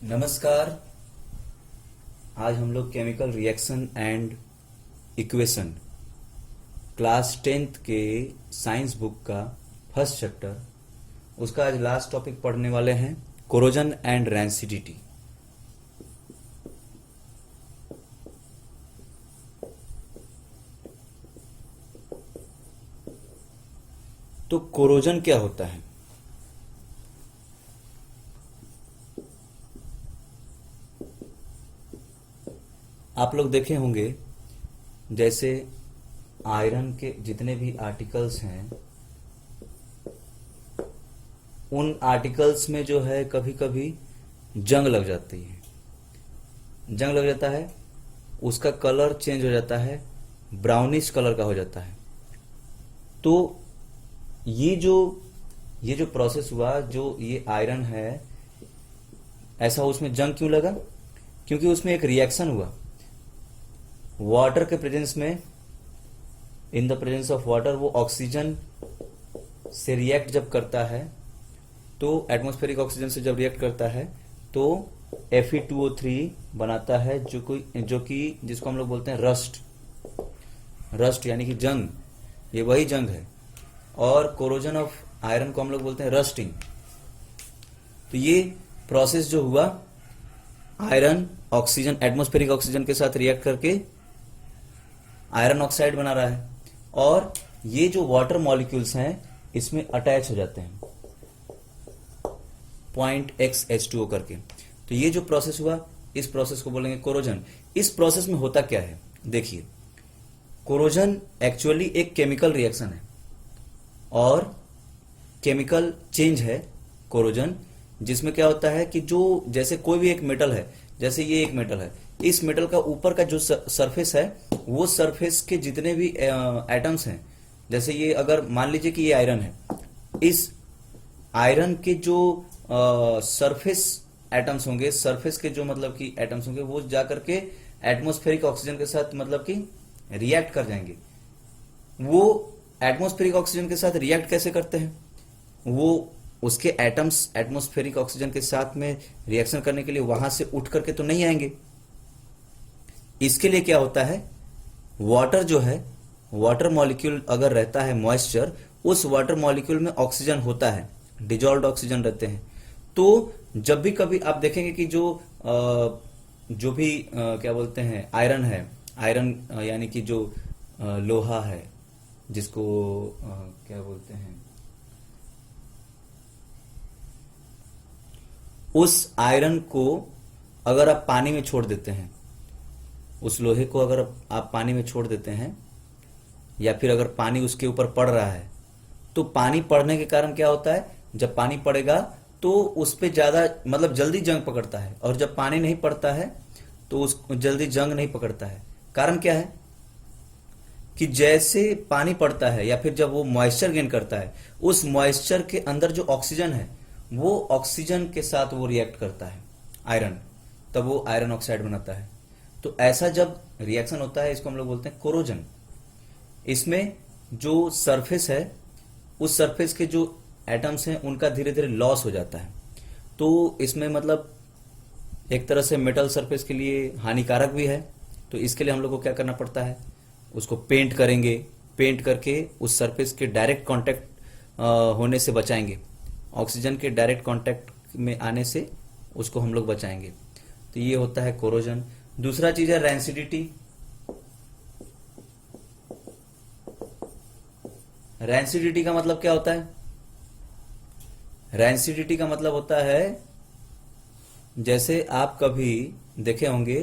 नमस्कार। आज हम लोग chemical reaction and equation class 10th के साइंस बुक का फर्स्ट चैप्टर उसका आज लास्ट टॉपिक पढ़ने वाले हैं, कोरोजन एंड रैंसिडिटी। तो कोरोजन क्या होता है? आप लोग देखे होंगे, जैसे आयरन के जितने भी आर्टिकल्स हैं, उन आर्टिकल्स में जो है कभी कभी जंग लग जाती है। जंग लग जाता है, उसका कलर चेंज हो जाता है, ब्राउनिश कलर का हो जाता है। तो ये जो प्रोसेस हुआ, जो ये आयरन है, ऐसा उसमें जंग क्यों लगा? क्योंकि उसमें एक रिएक्शन हुआ वाटर के प्रेजेंस में। In the presence of water वो ऑक्सीजन से रिएक्ट जब करता है, तो एटमॉस्फेरिक ऑक्सीजन से जब रिएक्ट करता है तो Fe2O3 बनाता है, जो कि जिसको हम लोग बोलते हैं रस्ट यानी कि जंग। ये वही जंग है। और कोरोजन ऑफ आयरन को हम लोग बोलते हैं रस्टिंग। तो ये प्रोसेस जो हुआ, आयरन ऑक्सीजन, एटमॉस्फेरिक ऑक्सीजन के साथ रिएक्ट करके आयरन ऑक्साइड बना रहा है, और ये जो वाटर मॉलिक्यूल्स हैं इसमें अटैच हो जाते हैं पॉइंट XH2O करके। तो ये जो प्रोसेस हुआ, इस प्रोसेस को बोलेंगे कोरोजन। इस प्रोसेस में होता क्या है, देखिए। कोरोजन एक्चुअली एक केमिकल रिएक्शन है और केमिकल चेंज है कोरोजन, जिसमें क्या होता है कि जो जैसे कोई भी एक मेटल है, जैसे ये एक मेटल है, इस मेटल का ऊपर का जो सरफेस है, वो सरफेस के जितने भी एटम्स हैं, जैसे ये अगर मान लीजिए कि ये आयरन है, इस आयरन के जो सरफेस एटम्स होंगे, सरफेस के जो मतलब कि एटम्स होंगे, वो जाकर के एटमॉस्फेरिक ऑक्सीजन के साथ मतलब कि रिएक्ट कर जाएंगे। वो एटमॉस्फेरिक ऑक्सीजन के साथ रिएक्ट कैसे करते हैं? वो उसके एटम्स एटमॉस्फेरिक ऑक्सीजन के साथ में रिएक्शन करने के लिए वहां से उठ करके तो नहीं आएंगे। इसके लिए क्या होता है, वाटर जो है, वाटर मॉलिक्यूल अगर रहता है मॉइस्चर, उस वाटर मॉलिक्यूल में ऑक्सीजन होता है, डिजॉल्व्ड ऑक्सीजन रहते हैं। तो जब भी कभी आप देखेंगे कि जो भी क्या बोलते हैं, आयरन है, आयरन यानी कि जो लोहा है, जिसको क्या बोलते हैं, उस आयरन को अगर आप पानी में छोड़ देते हैं, उस लोहे को अगर आप पानी में छोड़ देते हैं, या फिर अगर पानी उसके ऊपर पड़ रहा है, तो पानी पड़ने के कारण क्या होता है, जब पानी पड़ेगा तो उस पे ज्यादा मतलब जल्दी जंग पकड़ता है, और जब पानी नहीं पड़ता है तो उस जल्दी जंग नहीं पकड़ता है। कारण क्या है कि जैसे पानी पड़ता है या फिर जब वो मॉइस्चर गेन करता है, उस मॉइस्चर के अंदर जो ऑक्सीजन है, वो ऑक्सीजन के साथ वो रिएक्ट करता है आयरन, तब वो आयरन ऑक्साइड बनाता है। तो ऐसा जब रिएक्शन होता है, इसको हम लोग बोलते हैं कोरोजन। इसमें जो सरफेस है, उस सरफेस के जो एटम्स हैं, उनका धीरे धीरे लॉस हो जाता है। तो इसमें मतलब एक तरह से मेटल सरफेस के लिए हानिकारक भी है। तो इसके लिए हम लोग को क्या करना पड़ता है, उसको पेंट करेंगे, पेंट करके उस सरफेस के डायरेक्ट कांटेक्ट होने से बचाएंगे, ऑक्सीजन के डायरेक्ट कांटेक्ट में आने से उसको हम लोग बचाएंगे। तो ये होता है कोरोजन। दूसरा चीज है रैंसिडिटी। रैंसिडिटी का मतलब क्या होता है? रैंसिडिटी का मतलब होता है, जैसे आप कभी देखे होंगे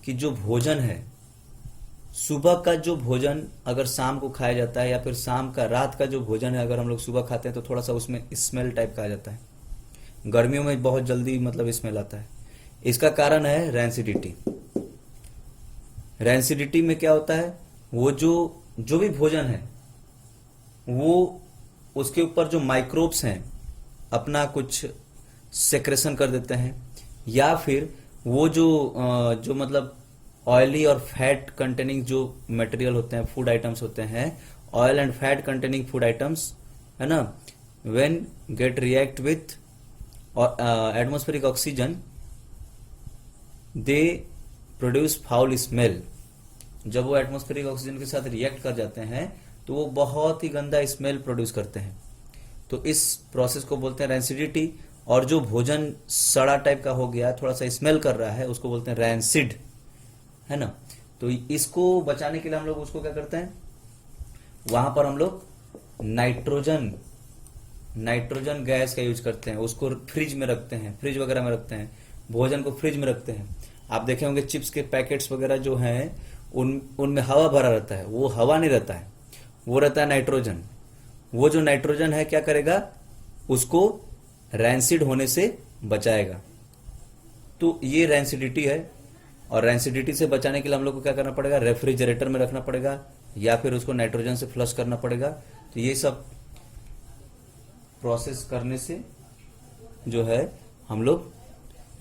कि जो भोजन है, सुबह का जो भोजन अगर शाम को खाया जाता है, या फिर शाम का, रात का जो भोजन है अगर हम लोग सुबह खाते हैं, तो थोड़ा सा उसमें स्मेल टाइप का आ जाता है। गर्मियों में बहुत जल्दी मतलब स्मेल आता है। इसका कारण है रैंसिडिटी। रैंसिडिटी में क्या होता है, वो जो भी भोजन है, वो उसके ऊपर जो माइक्रोब्स हैं अपना कुछ सेक्रेशन कर देते हैं, या फिर वो जो मतलब ऑयली और फैट कंटेनिंग जो मटेरियल होते हैं, फूड आइटम्स होते हैं, oil and fat containing food items, है ना, when get react with atmospheric oxygen, they produce foul smell. जब वो एटमॉस्फेरिक ऑक्सीजन के साथ रिएक्ट कर जाते हैं तो वो बहुत ही गंदा स्मेल प्रोड्यूस करते हैं। तो इस प्रोसेस को बोलते हैं रैंसिडिटी। और जो भोजन सड़ा टाइप का हो गया, थोड़ा सा स्मेल कर रहा है, उसको बोलते हैं रैंसिड, है ना। तो इसको बचाने के लिए हम लोग उसको क्या करते हैं, वहां पर हम लोग नाइट्रोजन गैस का यूज करते हैं, उसको फ्रिज में रखते हैं, फ्रिज वगैरह में रखते हैं, भोजन को फ्रिज में रखते हैं। आप देखे होंगे चिप्स के पैकेट्स वगैरह जो हैं उनमें हवा भरा रहता है, वो हवा नहीं रहता है, वो रहता है नाइट्रोजन। वो जो नाइट्रोजन है क्या करेगा, उसको रैंसिड होने से बचाएगा। तो ये रैंसिडिटी है। और रैंसिडिटी से बचाने के लिए हम लोग को क्या करना पड़ेगा, रेफ्रिजरेटर में रखना पड़ेगा या फिर उसको नाइट्रोजन से फ्लश करना पड़ेगा। तो ये सब प्रोसेस करने से जो है हम लोग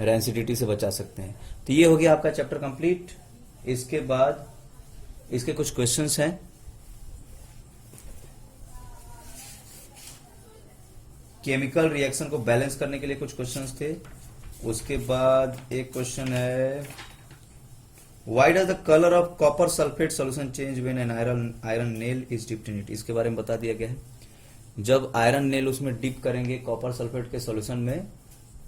रैंसिडिटी से बचा सकते हैं। तो ये हो गया आपका चैप्टर कंप्लीट। इसके बाद इसके कुछ क्वेश्चंस हैं। केमिकल रिएक्शन को बैलेंस करने के लिए कुछ क्वेश्चंस थे। उसके बाद एक क्वेश्चन है, why does the colour of copper sulphate solution change when an iron nail is dipped in it. इसके बारे में बता दिया गया है। जब आयरन नेल उसमें डिप करेंगे कॉपर सल्फेट के सॉल्यूशन में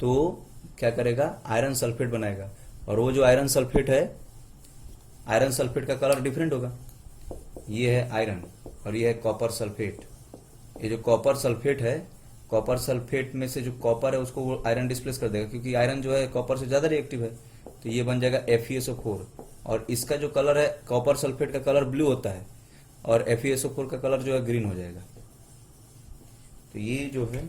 तो क्या करेगा, आयरन सल्फेट बनाएगा। और वो जो आयरन सल्फेट है, आयरन सल्फेट का कलर डिफरेंट होगा। ये है आयरन और ये है कॉपर सल्फेट। ये जो कॉपर सल्फेट है, कॉपर सल्फेट में से जो कॉपर है उसको वो आयरन डिस्प्लेस कर देगा, क्योंकि आयरन जो है कॉपर से ज्यादा रिएक्टिव है। तो ये बन जाएगा FeSO4। और इसका जो कलर है, कॉपर सल्फेट का कलर ब्लू होता है और FeSO4 का कलर जो है ग्रीन हो जाएगा। तो ये जो है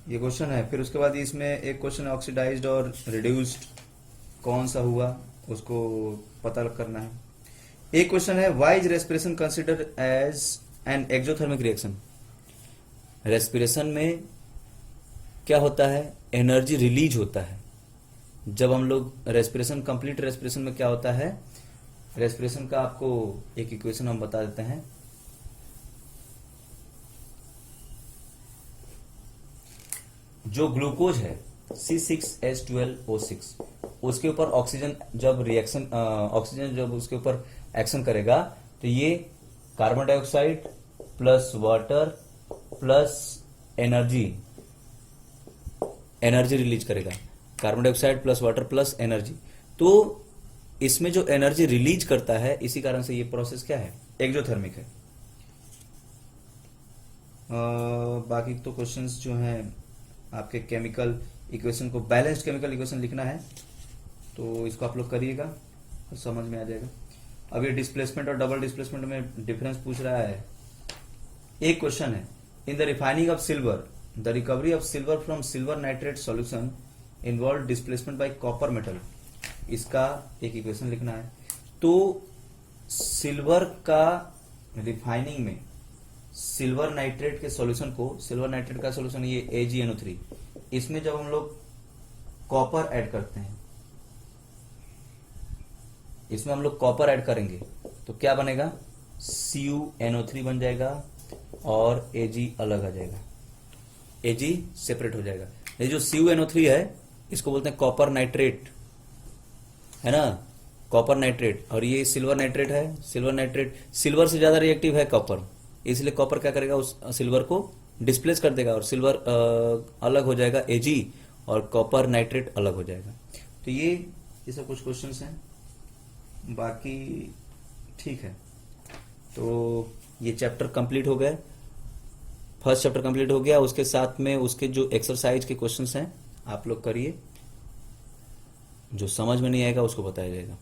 ये क्वेश्चन है। फिर उसके बाद इसमें एक क्वेश्चन ऑक्सीडाइज्ड और रिड्यूस्ड कौन सा हुआ उसको पता करना है। एक क्वेश्चन है, why is respiration considered as an exothermic reaction. Respiration में क्या होता है, एनर्जी रिलीज होता है। जब हम लोग रेस्पिरेशन, कंप्लीट रेस्पिरेशन में क्या होता है, रेस्पिरेशन का आपको एक इक्वेशन हम बता देते हैं। जो ग्लूकोज है C6H12O6, उसके ऊपर ऑक्सीजन जब रिएक्शन, ऑक्सीजन जब उसके ऊपर एक्शन करेगा तो ये carbon dioxide plus water plus energy release करेगा। Carbon dioxide plus water plus energy. तो इसमें जो एनर्जी रिलीज करता है, इसी कारण से ये प्रोसेस क्या है, एक्सोथर्मिक है। बाकी तो क्वेश्चंस जो हैं आपके केमिकल इक्वेशन को, बैलेंस्ड केमिकल इक्वेशन लिखना है तो इसको आप लोग करिएगा और समझ में आ जाएगा। अब ये डिस्प्लेसमेंट और डबल डिस्प्लेसमेंट में डिफरेंस पूछ रहा है। एक क्वेश्चन है, in the refining of silver the recovery of silver from silver nitrate solution involve displacement bye copper metal. इसका एक इक्वेशन लिखना है। तो सिल्वर का रिफाइनिंग में सिल्वर नाइट्रेट के सॉल्यूशन को, सिल्वर नाइट्रेट का सॉल्यूशन ये AgNO3, इसमें जब हम लोग कॉपर ऐड करते हैं, इसमें हम लोग कॉपर ऐड करेंगे तो क्या बनेगा, CuNO3 बन जाएगा और Ag अलग आ जाएगा, Ag सेपरेट हो जाएगा। ये जो CuNO3 है इसको बोलते हैं कॉपर नाइट्रेट, है ना, कॉपर नाइट्रेट। और ये सिल्वर नाइट्रेट है, सिल्वर नाइट्रेट सिल्वर से ज्यादा रिएक्टिव है कॉपर, इसलिए कॉपर क्या करेगा, उस सिल्वर को डिस्प्लेस कर देगा और सिल्वर अलग हो जाएगा Ag और कॉपर नाइट्रेट अलग हो जाएगा। तो ये सब कुछ क्वेश्चंस हैं, बाकी ठीक है। तो ये चैप्टर कंप्लीट हो गए, फर्स्ट चैप्टर कंप्लीट हो गया। उसके साथ में उसके जो एक्सरसाइज के क्वेश्चंस हैं आप लोग करिए, जो समझ में नहीं आएगा उसको बताया जाएगा।